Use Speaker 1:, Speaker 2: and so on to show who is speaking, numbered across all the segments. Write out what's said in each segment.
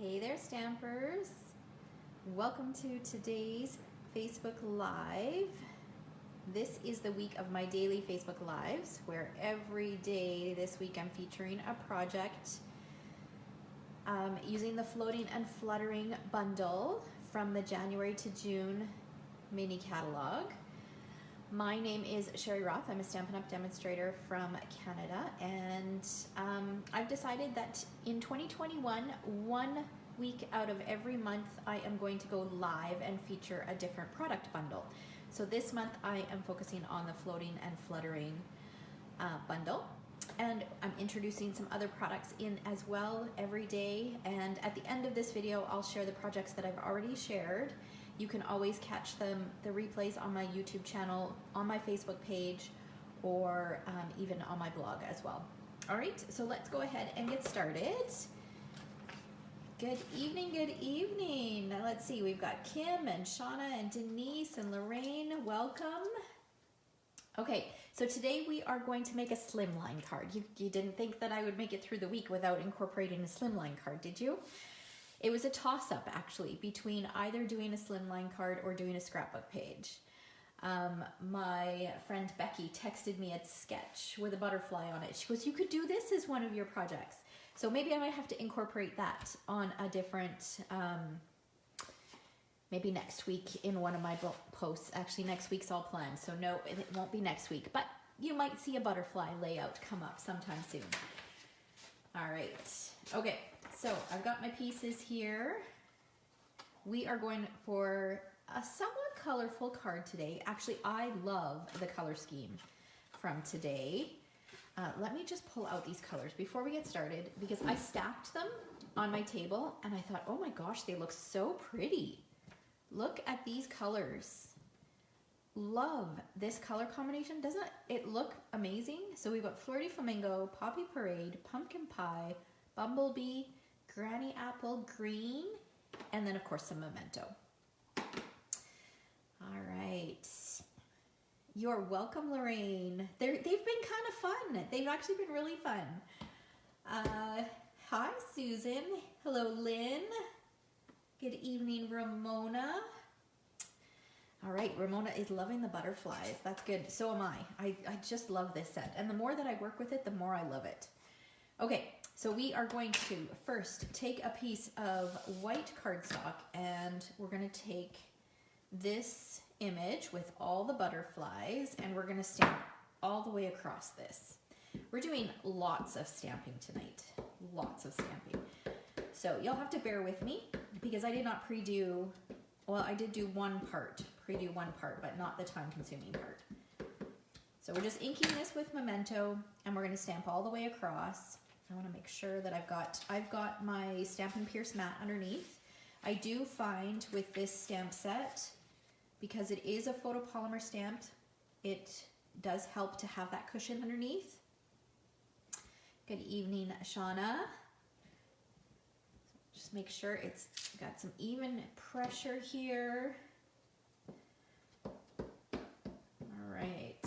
Speaker 1: Hey there, Stampers. Welcome to today's Facebook Live. This is the week of my daily Facebook Lives, where every day this week I'm featuring a project using the Floating and Fluttering bundle from the January to June mini catalog. My name is Sherry Roth. I'm a Stampin' Up! Demonstrator from Canada, and I've decided that in 2021, 1 week out of every month, I am going to go live and feature a different product bundle. So this month I am focusing on the Floating and Fluttering bundle, and I'm introducing some other products in as well every day, and at the end of this video I'll share the projects that I've already shared. You can always catch the replays on my YouTube channel, on my Facebook page, or even on my blog as well. All right, so let's go ahead and get started. Good evening, good evening. Now let's see, we've got Kim and Shauna and Denise and Lorraine, welcome. Okay, so today we are going to make a slimline card. You didn't think that I would make it through the week without incorporating a slimline card, did you? It was a toss-up, actually, between either doing a slimline card or doing a scrapbook page. My friend Becky texted me a sketch with a butterfly on it. She goes, you could do this as one of your projects. So maybe I might have to incorporate that on a different, maybe next week in one of my posts. Actually, next week's all planned, so no, it won't be next week. But you might see a butterfly layout come up sometime soon. All right, okay. So I've got my pieces here. We are going for a somewhat colorful card today. Actually, I love the color scheme from today. Let me just pull out these colors before we get started, because I stacked them on my table and I thought, oh my gosh, they look so pretty. Look at these colors. Love this color combination. Doesn't it look amazing? So we've got Flirty Flamingo, Poppy Parade, Pumpkin Pie, Bumblebee, Granny Apple Green, and then of course some Memento. All right. You're welcome, Lorraine. They've been kind of fun. They've actually been really fun. Hi, Susan. Hello, Lynn. Good evening, Ramona. All right, Ramona is loving the butterflies. That's good. So am I. I just love this set. And the more that I work with it, the more I love it. Okay. So we are going to first take a piece of white cardstock, and we're going to take this image with all the butterflies and we're going to stamp all the way across this. We're doing lots of stamping tonight, lots of stamping. So you'll have to bear with me because I did not pre-do, well, I did do pre-do one part, but not the time-consuming part. So we're just inking this with Memento and we're going to stamp all the way across. I want to make sure that I've got my Stampin' Pierce mat underneath. I do find with this stamp set, because it is a photopolymer stamped, it does help to have that cushion underneath. Good evening, Shauna. Just make sure it's got some even pressure here. All right.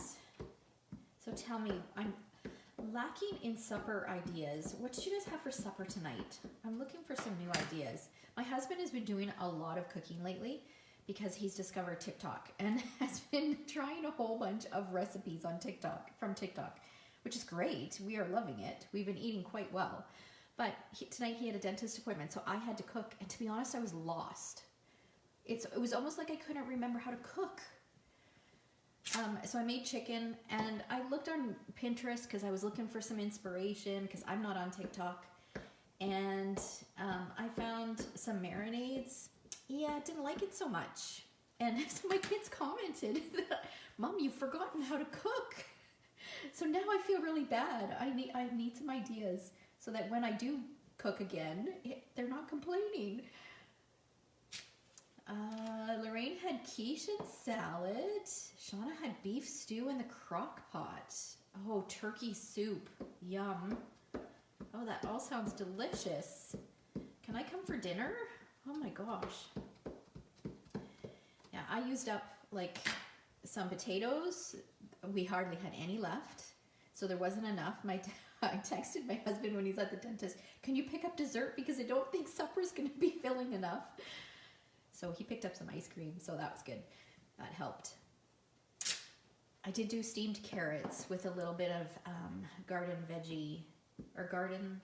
Speaker 1: So tell me, I'm lacking in supper ideas. What did you guys have for supper tonight? I'm looking for some new ideas. My husband has been doing a lot of cooking lately because he's discovered TikTok and has been trying a whole bunch of recipes on from TikTok, which is great. We are loving it. We've been eating quite well. But tonight he had a dentist appointment, so I had to cook. And to be honest, I was lost. It was almost like I couldn't remember how to cook. So I made chicken, and I looked on Pinterest because I was looking for some inspiration because I'm not on TikTok, and I found some marinades. Yeah, didn't like it so much, and so my kids commented, Mom, you've forgotten how to cook. So now I feel really bad. I need some ideas so that when I do cook again, they're not complaining. Lorraine had quiche and salad. Shauna had beef stew in the crock pot. Oh, turkey soup. Yum. Oh, that all sounds delicious. Can I come for dinner? Oh my gosh. Yeah, I used up like some potatoes. We hardly had any left, so there wasn't enough. I texted my husband when he's at the dentist, can you pick up dessert because I don't think supper's going to be filling enough. So he picked up some ice cream, so that was good. That helped. I did do steamed carrots with a little bit of garden veggie or garden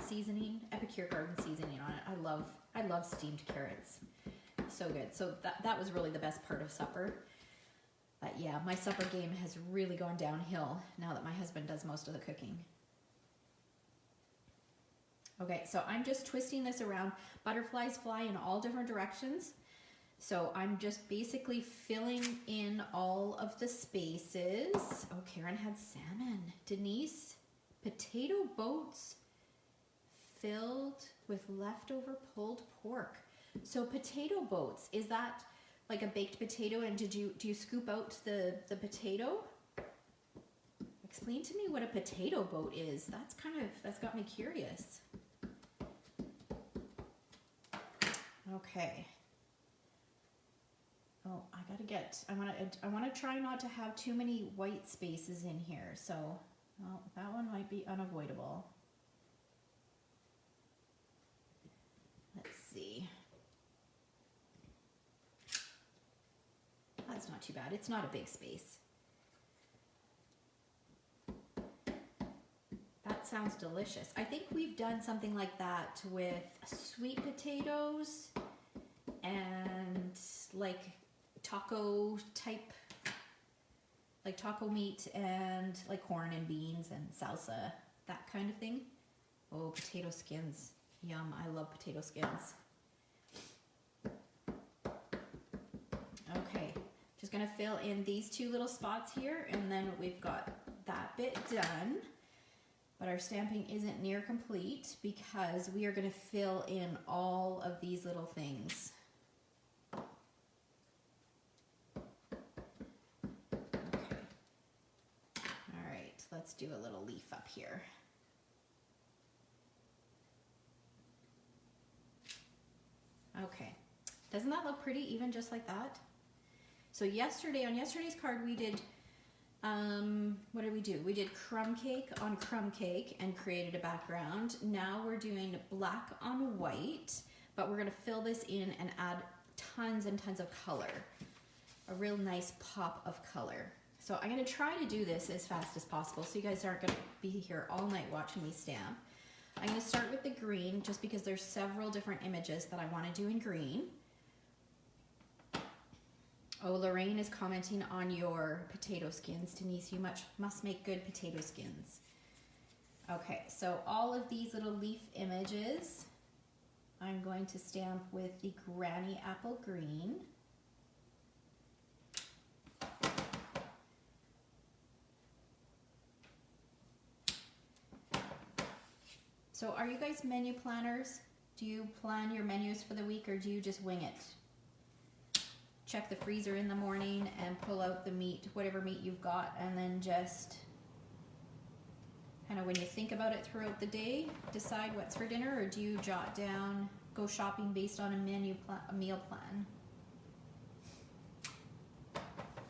Speaker 1: seasoning, Epicure garden seasoning on it. I love steamed carrots. So good. So that was really the best part of supper. But yeah, my supper game has really gone downhill now that my husband does most of the cooking. Okay, so I'm just twisting this around. Butterflies fly in all different directions. So I'm just basically filling in all of the spaces. Oh, Karen had salmon. Denise, potato boats filled with leftover pulled pork. So potato boats, is that like a baked potato, and do you scoop out the potato? Explain to me what a potato boat is. That's got me curious. Okay. Oh, I want to try not to have too many white spaces in here. So, well, that one might be unavoidable. Let's see. That's not too bad. It's not a big space. That sounds delicious. I think we've done something like that with sweet potatoes and like taco type, like taco meat and like corn and beans and salsa, that kind of thing. Oh, potato skins. Yum, I love potato skins. Okay, just gonna fill in these two little spots here, and then we've got that bit done. But our stamping isn't near complete because we are gonna fill in all of these little things. Okay. All right, let's do a little leaf up here. Okay, doesn't that look pretty even just like that? So on yesterday's card we did, what did we do? We did crumb cake on crumb cake and created a background. Now we're doing black on white, but we're gonna fill this in and add tons and tons of color. A real nice pop of color. So I'm gonna try to do this as fast as possible so you guys aren't gonna be here all night watching me stamp. I'm going to start with the green just because there's several different images that I want to do in green. Oh, Lorraine is commenting on your potato skins. Denise, you must make good potato skins. Okay, so all of these little leaf images I'm going to stamp with the Granny Apple Green. So are you guys menu planners? Do you plan your menus for the week or do you just wing it? Check the freezer in the morning and pull out the meat, whatever meat you've got, and then just kind of when you think about it throughout the day, decide what's for dinner, or do you jot down, go shopping based on a meal plan?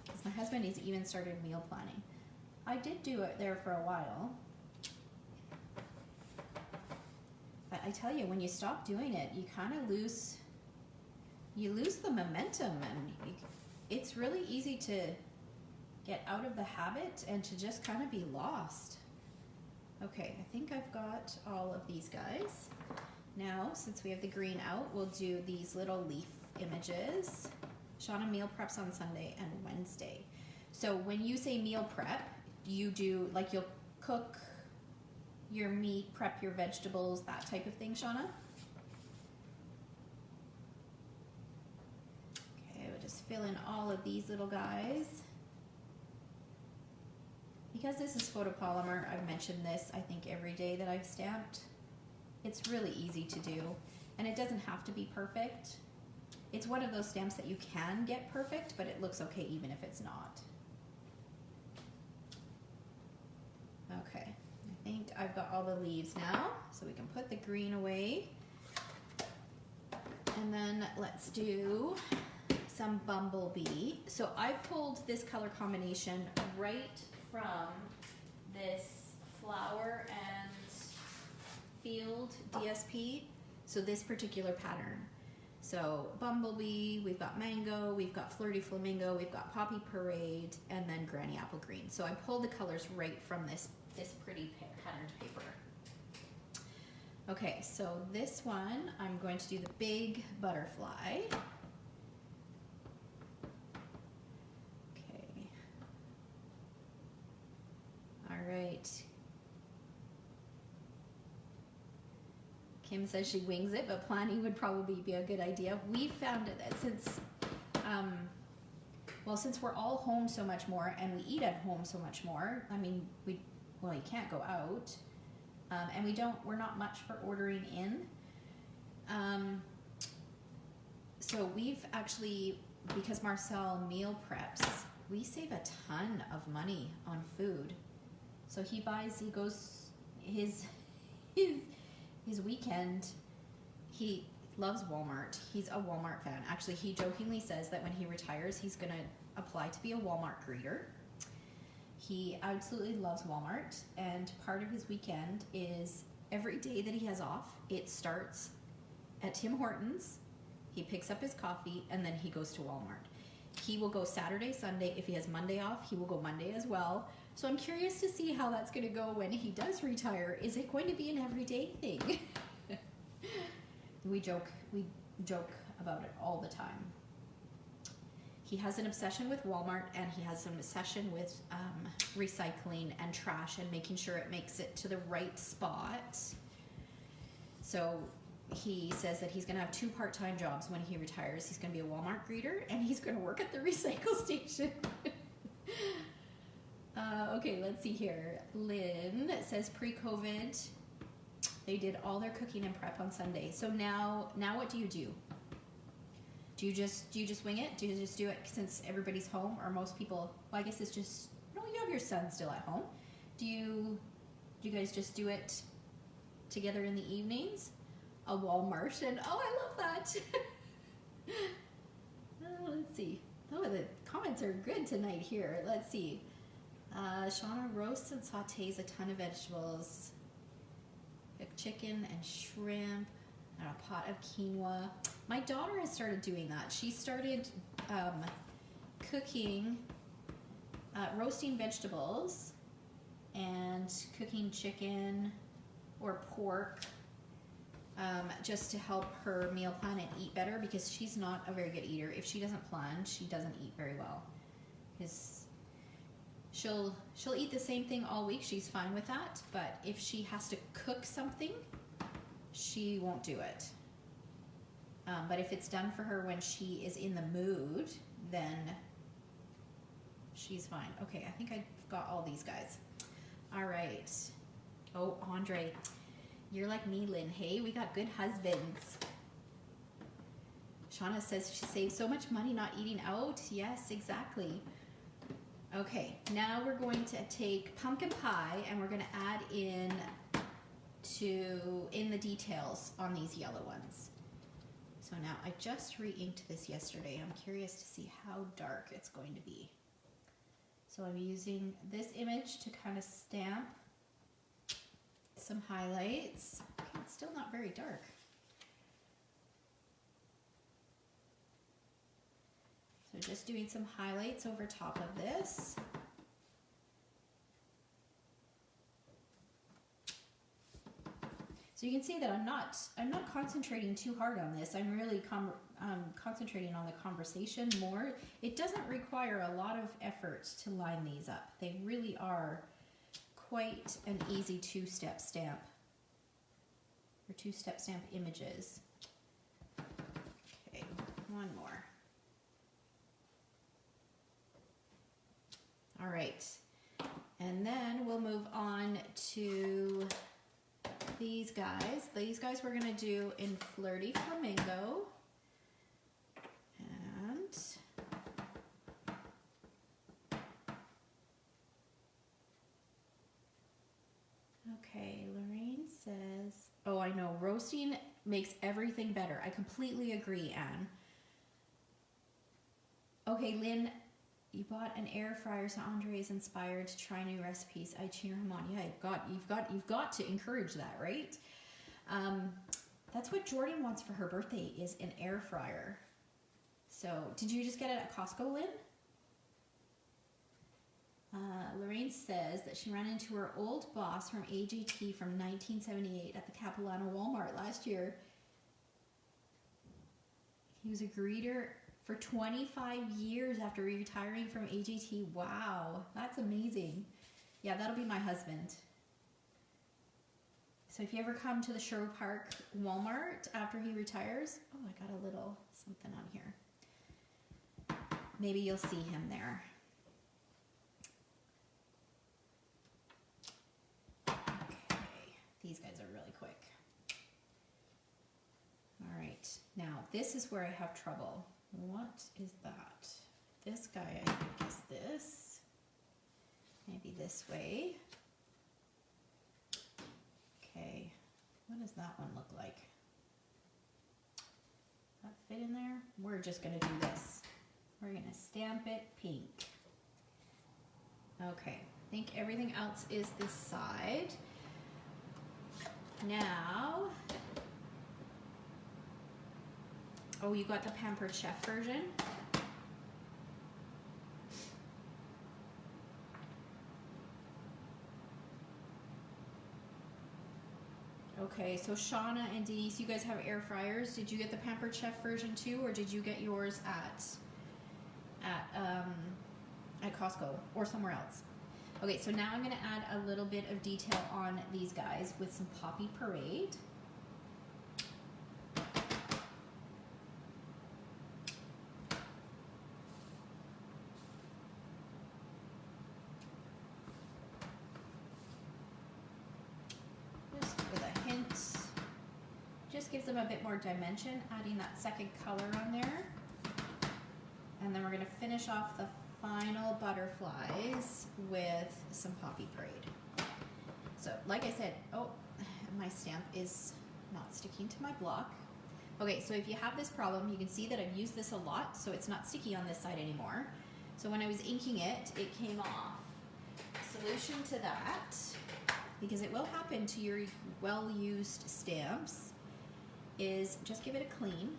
Speaker 1: Because my husband has even started meal planning. I did do it there for a while. But I tell you, when you stop doing it, you kind of lose the momentum, and it's really easy to get out of the habit and to just kind of be lost. Okay, I think I've got all of these guys. Now, since we have the green out, we'll do these little leaf images. Shauna meal preps on Sunday and Wednesday. So when you say meal prep, you do, like, you'll cook your meat, prep your vegetables, that type of thing, Shauna? Okay, we'll just fill in all of these little guys. Because this is photopolymer, I've mentioned this, I think, every day that I've stamped. It's really easy to do, and it doesn't have to be perfect. It's one of those stamps that you can get perfect, but it looks okay even if it's not. Okay. I think I've got all the leaves now, so we can put the green away. And then let's do some bumblebee. So I pulled this color combination right from this flower and field DSP. So this particular pattern. So Bumblebee, we've got Mango, we've got Flirty Flamingo, we've got Poppy Parade, and then Granny Apple Green. So I pulled the colors right from this pretty patterned paper. Okay, so this one, I'm going to do the big butterfly. Okay. All right. Kim says she wings it, but planning would probably be a good idea. We found that since, since we're all home so much more and we eat at home so much more, I mean, you can't go out, and we're not much for ordering in. So we've actually, because Marcel meal preps, we save a ton of money on food. So he goes his weekend, he loves Walmart. He's a Walmart fan. Actually, he jokingly says that when he retires, he's going to apply to be a Walmart greeter. He absolutely loves Walmart, and part of his weekend is every day that he has off, it starts at Tim Hortons, he picks up his coffee, and then he goes to Walmart. He will go Saturday, Sunday. If he has Monday off, he will go Monday as well. So I'm curious to see how that's going to go when he does retire. Is it going to be an everyday thing? We joke about it all the time. He has an obsession with Walmart, and he has an obsession with recycling and trash and making sure it makes it to the right spot. So he says that he's going to have 2 part-time jobs when he retires. He's going to be a Walmart greeter, and he's going to work at the recycle station. Okay, let's see here. Lynn says pre-COVID, they did all their cooking and prep on Sunday. So now what do you do? Do you just wing it? Do you just do it since everybody's home, or most people? Well, I guess it's just, no, you have your son still at home. Do you guys just do it together in the evenings? A Walmart, and oh, I love that. Let's see. Oh, the comments are good tonight here. Let's see. Shauna roasts and sautés a ton of vegetables, chicken and shrimp, and a pot of quinoa. My daughter has started doing that. She started cooking, roasting vegetables and cooking chicken or pork, just to help her meal plan and eat better, because she's not a very good eater. If she doesn't plan, she doesn't eat very well. Because she'll eat the same thing all week. She's fine with that. But if she has to cook something, she won't do it. But if it's done for her when she is in the mood, then she's fine. Okay, I think I've got all these guys. All right. Oh, Andre, you're like me, Lynn. Hey, we got good husbands. Shauna says she saves so much money not eating out. Yes, exactly. Okay, now we're going to take pumpkin pie and we're going to add in the details on these yellow ones. So now I just re-inked this yesterday. I'm curious to see how dark it's going to be. So I'm using this image to kind of stamp some highlights. Okay, it's still not very dark. So just doing some highlights over top of this. So you can see that I'm not concentrating too hard on this. I'm really concentrating on the conversation more. It doesn't require a lot of effort to line these up. They really are quite an easy two-step stamp, or two-step stamp images. Okay, one more. All right, and then we'll move on to these guys. These guys we're gonna do in Flirty Flamingo. And okay, Lorraine says, oh, I know, roasting makes everything better. I completely agree, Anne. Okay, Lynn, You bought an air fryer, so Andre is inspired to try new recipes. I cheer him on. Yeah, you've got to encourage that, right? That's what Jordan wants for her birthday, is an air fryer. So, did you just get it at Costco, Lynn? Lorraine says that she ran into her old boss from AGT from 1978 at the Capilano Walmart last year. He was a greeter for 25 years after retiring from AGT. Wow, that's amazing. Yeah, that'll be my husband. So if you ever come to the Sherwood Park Walmart after he retires, oh, I got a little something on here. Maybe you'll see him there. Okay, these guys are really quick. All right, now this is where I have trouble. What is that? This guy, I think, is this. Maybe this way. Okay, what does that one look like? That fit in there? We're just gonna do this. We're gonna stamp it pink. Okay, I think everything else is this side. Now, oh, you got the Pampered Chef version? Okay, so Shauna and Denise, you guys have air fryers. Did you get the Pampered Chef version too, or did you get yours at Costco or somewhere else? Okay, so now I'm going to add a little bit of detail on these guys with some Poppy Parade. Gives them a bit more dimension, adding that second color on there. And then we're going to finish off the final butterflies with some Poppy Parade. So, like I said, oh, my stamp is not sticking to my block. Okay, so if you have this problem, you can see that I've used this a lot, so it's not sticky on this side anymore. So when I was inking it, it came off. Solution to that, because it will happen to your well-used stamps, is just give it a clean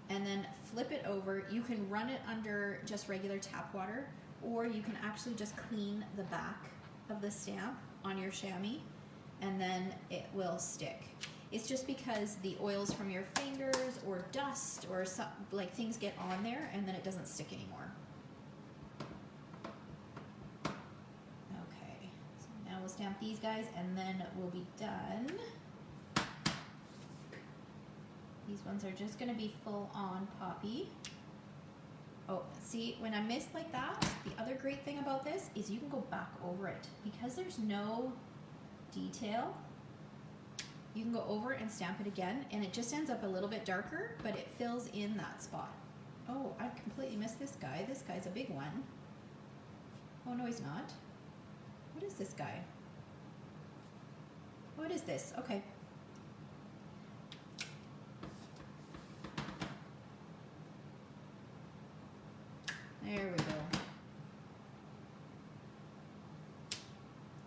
Speaker 1: and then flip it over. You can run it under just regular tap water, or you can actually just clean the back of the stamp on your chamois and then it will stick. It's just because the oils from your fingers or dust or some, like, things get on there and then it doesn't stick anymore. Okay, so now we'll stamp these guys and then we'll be done. These ones are just going to be full on Poppy. Oh, see, when I miss like that, the other great thing about this is you can go back over it. Because there's no detail, you can go over and stamp it again, and it just ends up a little bit darker, but it fills in that spot. Oh, I completely missed this guy. This guy's a big one. Oh, no, he's not. What is this guy? What is this? Okay. There we go.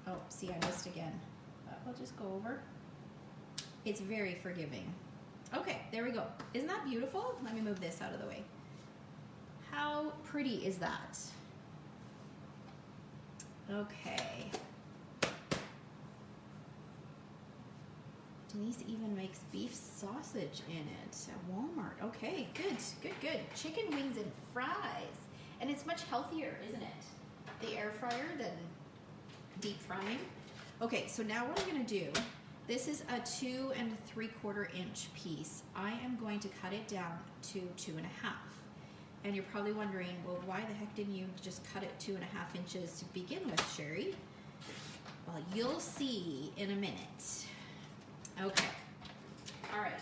Speaker 1: Oh, see, I missed again. But we'll just go over. It's very forgiving. Okay, there we go. Isn't that beautiful? Let me move this out of the way. How pretty is that? Okay. Denise even makes beef sausage in it at Walmart. Okay, good, good, good. Chicken wings and fries. And it's much healthier, isn't it? The air fryer than deep frying. Okay, so now what I'm gonna do, this is a 2 3/4 inch piece. I am going to cut it down to 2 1/2. And you're probably wondering, well, why the heck didn't you just cut it 2 1/2 inches to begin with, Sherry? Well, you'll see in a minute. Okay, all right.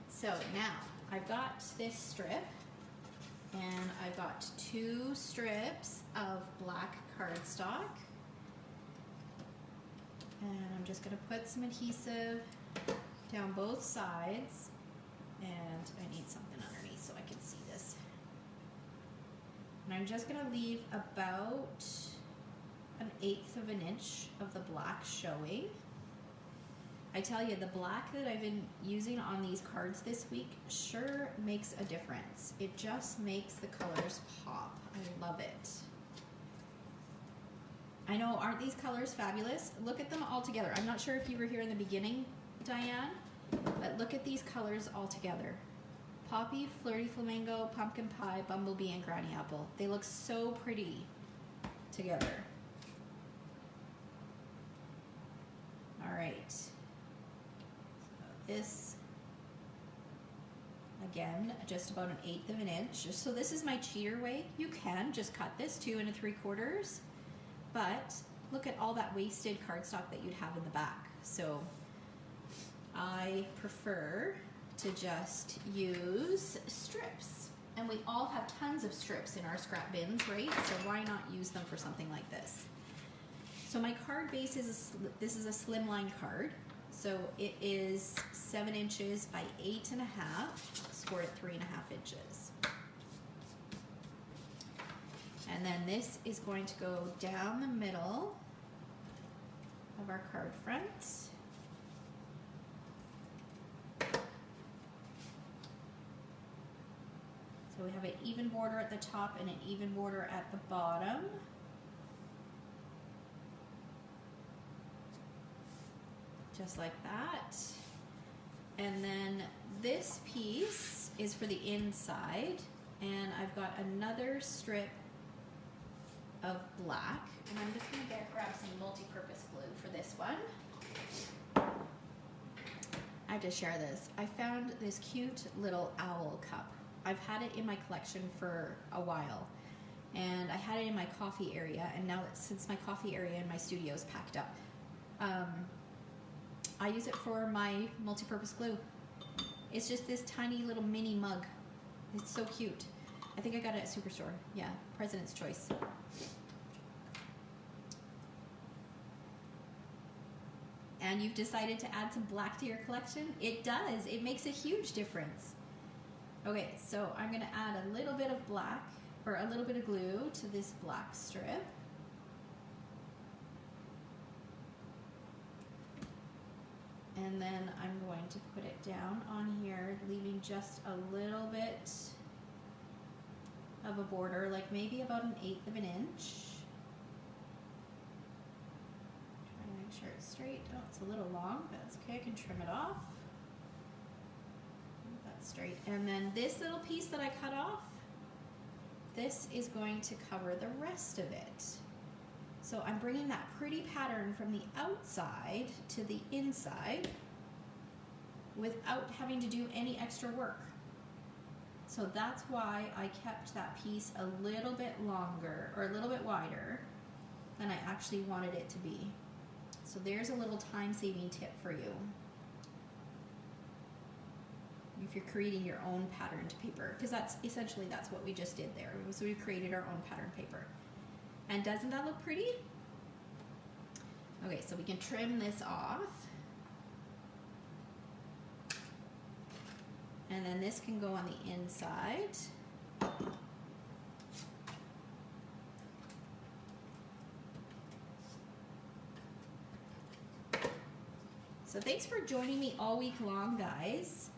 Speaker 1: So now I've got this strip, and I've got 2 strips of black cardstock. And I'm just gonna put some adhesive down both sides, and I need something underneath so I can see this. And I'm just gonna leave about 1/8 of an inch of the black showing. I tell you, the black that I've been using on these cards this week sure makes a difference. It just makes the colors pop. I love it. I know, aren't these colors fabulous? Look at them all together. I'm not sure if you were here in the beginning, Diane, but look at these colors all together. Poppy, Flirty Flamingo, Pumpkin Pie, Bumblebee, and Granny Apple. They look so pretty together. All right. This, again, just about 1/8 of an inch. So this is my cheater way. You can just cut this 2 3/4, but look at all that wasted cardstock that you'd have in the back. So I prefer to just use strips. And we all have tons of strips in our scrap bins, right? So why not use them for something like this? So my card base is, this is a slimline card. So it is 7 inches by 8.5, scored at 3.5 inches. And then this is going to go down the middle of our card front. So we have an even border at the top and an even border at the bottom. Just like that. And then this piece is for the inside, and I've got another strip of black, and I'm just gonna grab some multi-purpose glue for this one. I have to share this. I found this cute little owl cup. I've had it in my collection for a while, and I had it in my coffee area, and now since my coffee area in my studio is packed up, I use it for my multi-purpose glue. It's just this tiny little mini mug. It's so cute. I think I got it at Superstore. Yeah, President's Choice. And you've decided to add some black to your collection? It does. It makes a huge difference. Okay, so I'm gonna add a little bit of black, or a little bit of glue to this black strip. And then I'm going to put it down on here, leaving just a little bit of a border, like maybe about 1/8 of an inch. Trying to make sure it's straight. Oh, it's a little long, but that's okay. I can trim it off. That's straight. And then this little piece that I cut off, this is going to cover the rest of it. So I'm bringing that pretty pattern from the outside to the inside without having to do any extra work. So that's why I kept that piece a little bit longer, or a little bit wider than I actually wanted it to be. So there's a little time-saving tip for you if you're creating your own patterned paper, because that's essentially that's what we just did there. So we created our own pattern paper. And doesn't that look pretty? Okay, so we can trim this off. And then this can go on the inside. So thanks for joining me all week long, guys.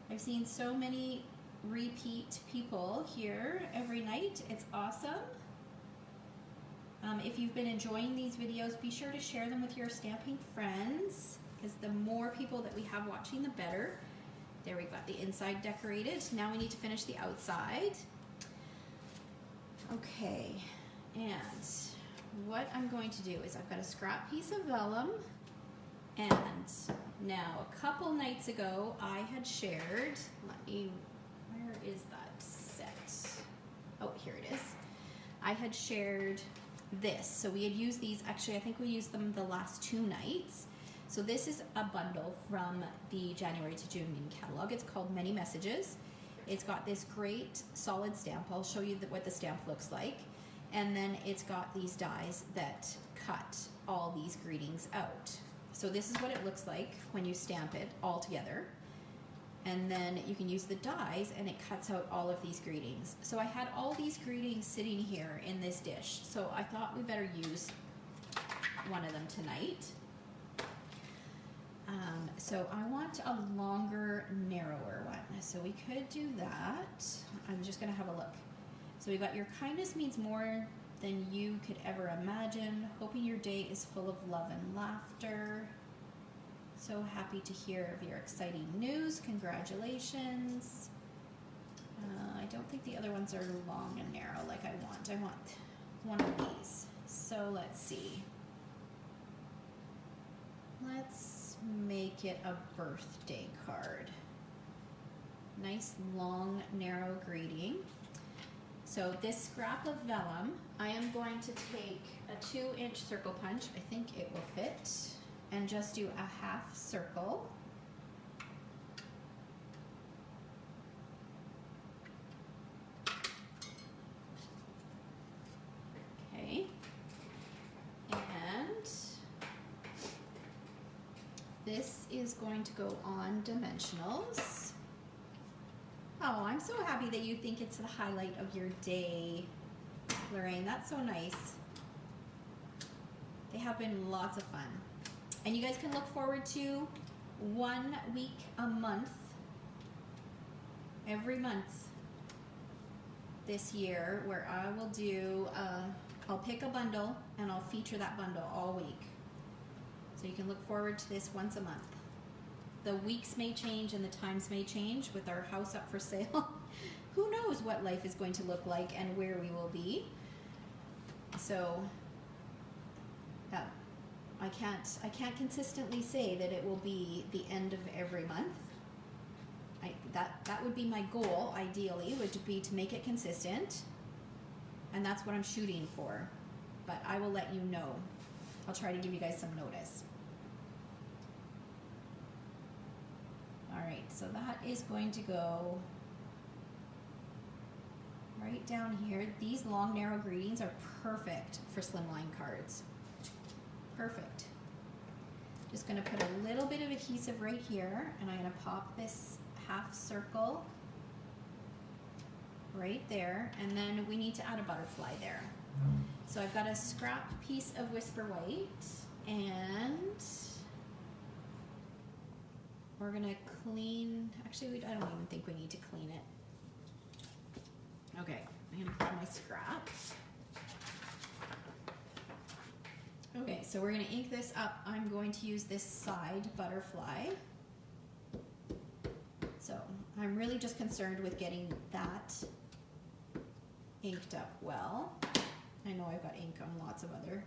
Speaker 1: I've seen so many repeat people here every night. It's awesome. If you've been enjoying these videos, be sure to share them with your stamping friends, because the more people that we have watching, the better. There, we've got the inside decorated. Now we need to finish the outside. Okay, and what I'm going to do is I've got a scrap piece of vellum, and now a couple nights ago I had shared, where is that set? Oh, here it is. I had shared this. So we had used these, actually I think we used them the last 2 nights. So this is a bundle from the January to June mini catalog. It's called Many Messages. It's got this great solid stamp. I'll show you what the stamp looks like. And then it's got these dies that cut all these greetings out. So this is what it looks like when you stamp it all together. And then you can use the dies and it cuts out all of these greetings. So I had all these greetings sitting here in this dish. So I thought we better use one of them tonight. So I want a longer, narrower one. So we could do that. I'm just gonna have a look. So we got your kindness means more than you could ever imagine. Hoping your day is full of love and laughter. So happy to hear of your exciting news. Congratulations. I don't think the other ones are long and narrow like I want. I want one of these. So let's see. Let's make it a birthday card. Nice, long, narrow greeting. So this scrap of vellum, I am going to take a 2-inch circle punch. I think it will fit. And just do a half circle. Okay. And this is going to go on dimensionals. Oh, I'm so happy that you think it's the highlight of your day, Lorraine. That's so nice. They have been lots of fun. And you guys can look forward to 1 week a month, every month this year, where I will do, I'll pick a bundle and I'll feature that bundle all week. So you can look forward to this once a month. The weeks may change and the times may change with our house up for sale. Who knows what life is going to look like and where we will be. So, I can't consistently say that it will be the end of every month. That would be my goal, ideally, would be to make it consistent. And that's what I'm shooting for. But I will let you know. I'll try to give you guys some notice. Alright, so that is going to go right down here. These long, narrow greetings are perfect for slimline cards. Perfect. Just going to put a little bit of adhesive right here, and I'm going to pop this half circle right there, and then we need to add a butterfly there. So I've got a scrap piece of Whisper White, and we're going to clean, actually I don't even think we need to clean it. Okay, I'm going to grab my scrap. Okay, so we're going to ink this up. I'm going to use this side butterfly. So I'm really just concerned with getting that inked up well. I know I've got ink on lots of other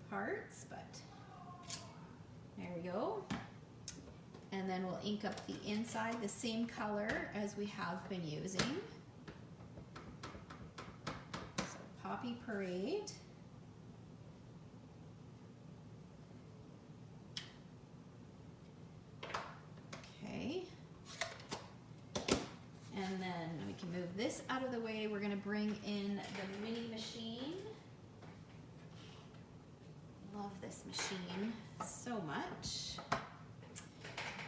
Speaker 1: parts, but there we go. And then we'll ink up the inside the same color as we have been using. So Poppy Parade. And then we can move this out of the way. We're going to bring in the mini machine. Love this machine so much.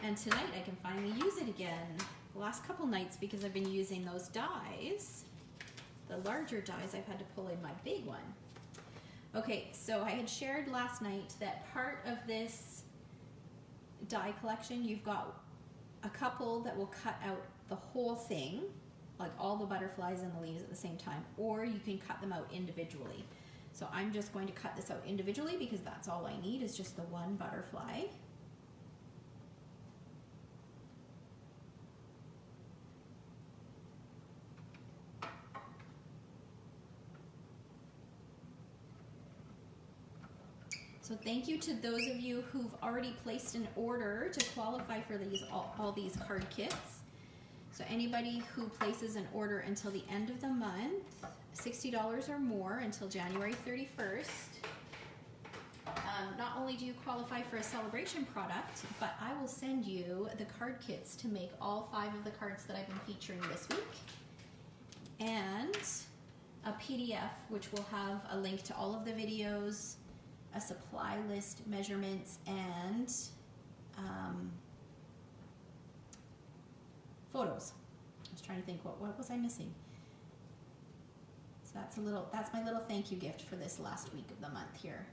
Speaker 1: And tonight I can finally use it again. The last couple nights, because I've been using those dies, the larger dies, I've had to pull in my big one. Okay, so I had shared last night that part of this die collection, you've got a couple that will cut out the whole thing, like all the butterflies and the leaves at the same time, or you can cut them out individually. So I'm just going to cut this out individually because that's all I need is just the one butterfly. So thank you to those of you who've already placed an order to qualify for these all these card kits. So anybody who places an order until the end of the month, $60 or more until January 31st, not only do you qualify for a celebration product, but I will send you the card kits to make all 5 of the cards that I've been featuring this week, and a PDF which will have a link to all of the videos, a supply list, measurements, and photos. I was trying to think, what was I missing? So that's my little thank you gift for this last week of the month here.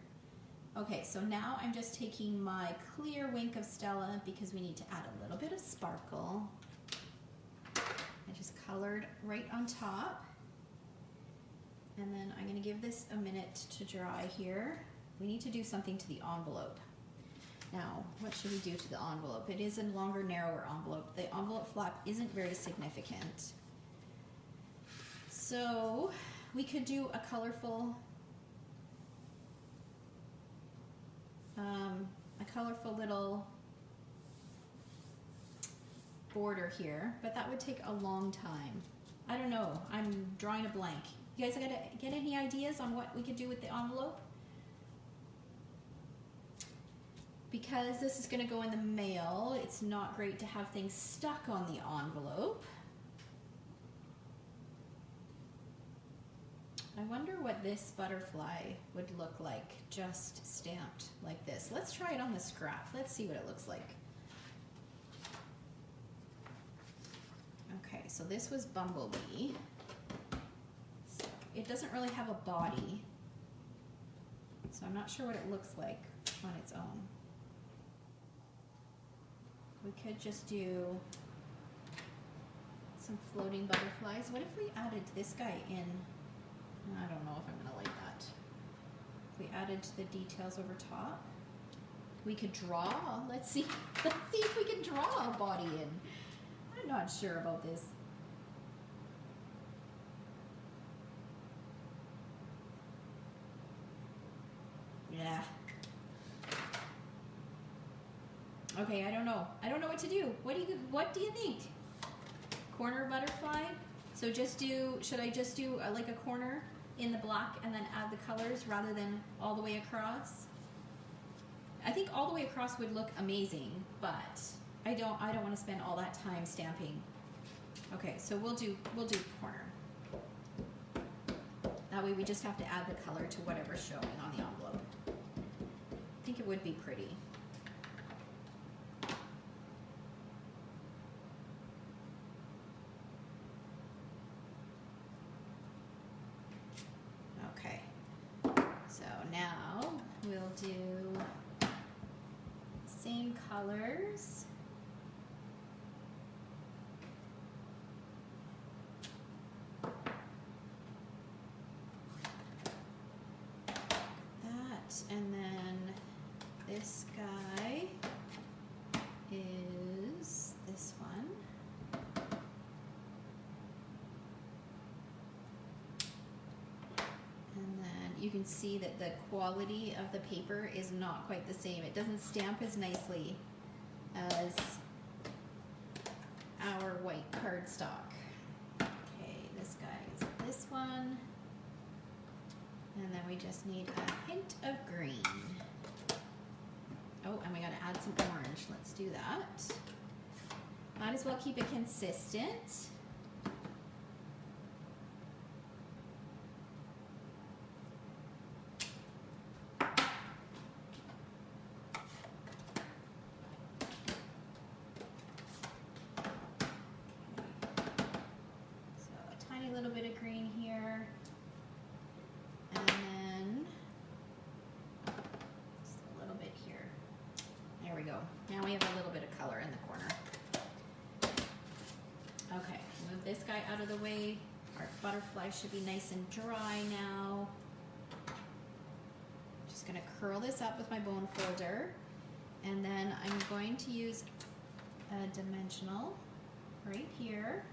Speaker 1: Okay, so now I'm just taking my clear Wink of Stella because we need to add a little bit of sparkle. I just colored right on top. And then I'm gonna give this a minute to dry here. We need to do something to the envelope. Now, what should we do to the envelope? It is a longer, narrower envelope. The envelope flap isn't very significant. So we could do a colorful little border here, but that would take a long time. I don't know, I'm drawing a blank. You guys get any ideas on what we could do with the envelope? Because this is going to go in the mail, it's not great to have things stuck on the envelope. I wonder what this butterfly would look like just stamped like this. Let's try it on the scrap. Let's see what it looks like. Okay, so this was Bumblebee. So it doesn't really have a body, so I'm not sure what it looks like on its own. We could just do some floating butterflies. What if we added this guy in? I don't know if I'm gonna like that. If we added the details over top, we could draw. Let's see if we can draw a body in. I'm not sure about this. Yeah. Okay, I don't know. I don't know what to do. What do you think? Corner butterfly? So should I just do like a corner in the black and then add the colors rather than all the way across? I think all the way across would look amazing, but I don't want to spend all that time stamping. Okay, so we'll do corner. That way we just have to add the color to whatever's showing on the envelope. I think it would be pretty. Okay, so now we'll do same colors. And then this guy is this one. And then you can see that the quality of the paper is not quite the same. It doesn't stamp as nicely as our white cardstock. Okay, this guy is this one. And then we just need a hint of green. Oh, and we gotta add some orange. Let's do that. Might as well keep it consistent. So a tiny little bit of green here. And then just a little bit here. There we go. Now we have a little bit of color in the corner. Okay, move this guy out of the way. Our butterfly should be nice and dry now. Just gonna curl this up with my bone folder. And then I'm going to use a dimensional right here.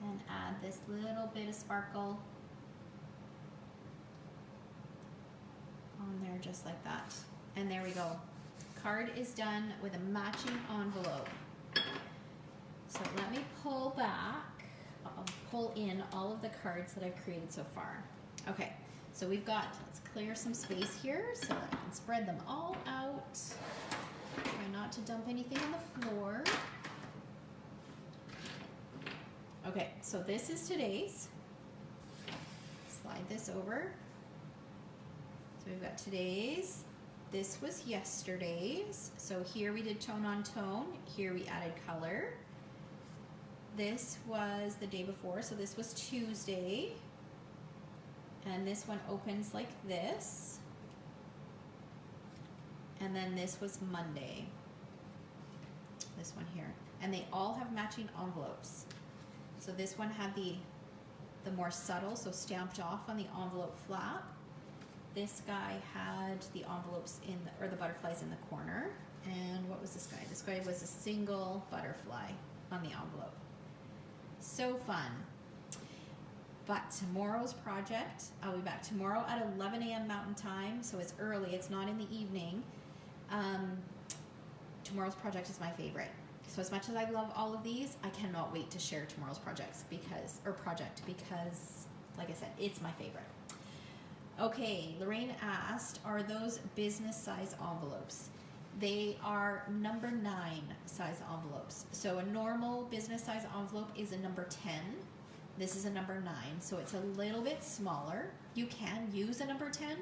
Speaker 1: And add this little bit of sparkle on there just like that. And there we go. Card is done with a matching envelope. So let me pull back, I'll pull in all of the cards that I've created so far. Okay, so we've got, let's clear some space here so that I can spread them all out. Try not to dump anything on the floor. Okay, so this is today's. Slide this over. So we've got today's This was yesterday's. So here we did tone on tone. Here we added color. This was the day before, so this was Tuesday. And this one opens like this. And then this was Monday. This one here. And they all have matching envelopes. So this one had the more subtle, so stamped off on the envelope flap. This guy had the envelopes in the, or the butterflies in the corner. And what was this guy? This guy was a single butterfly on the envelope. So fun. But tomorrow's project, I'll be back tomorrow at 11 a.m. Mountain Time, so it's early, it's not in the evening. Tomorrow's project is my favorite. So as much as I love all of these, I cannot wait to share tomorrow's project because, like I said, it's my favorite. Okay, Lorraine asked, are those business size envelopes? They are number 9 size envelopes. So a normal business size envelope is a number 10. This is a number 9, so it's a little bit smaller. You can use a number 10,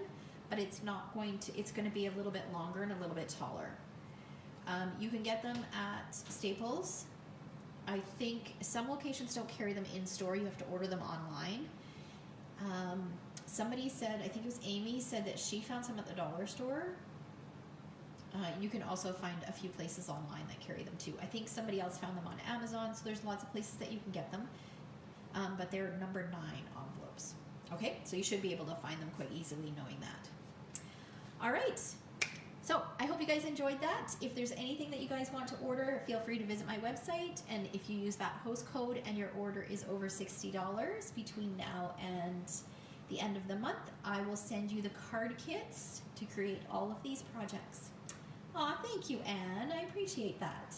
Speaker 1: but it's going to be a little bit longer and a little bit taller. You can get them at Staples. I think some locations don't carry them in store. You have to order them online. Somebody said, I think it was Amy, said that she found some at the dollar store. You can also find a few places online that carry them too. I think somebody else found them on Amazon, so there's lots of places that you can get them. But they're number 9 envelopes. Okay, so you should be able to find them quite easily knowing that. All right, so I hope you guys enjoyed that. If there's anything that you guys want to order, feel free to visit my website. And if you use that host code and your order is over $60 between now and the end of the month, I will send you the card kits to create all of these projects. Aw, thank you, Anne. I appreciate that.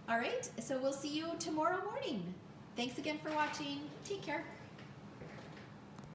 Speaker 1: All right, so we'll see you tomorrow morning. Thanks again for watching. Take care.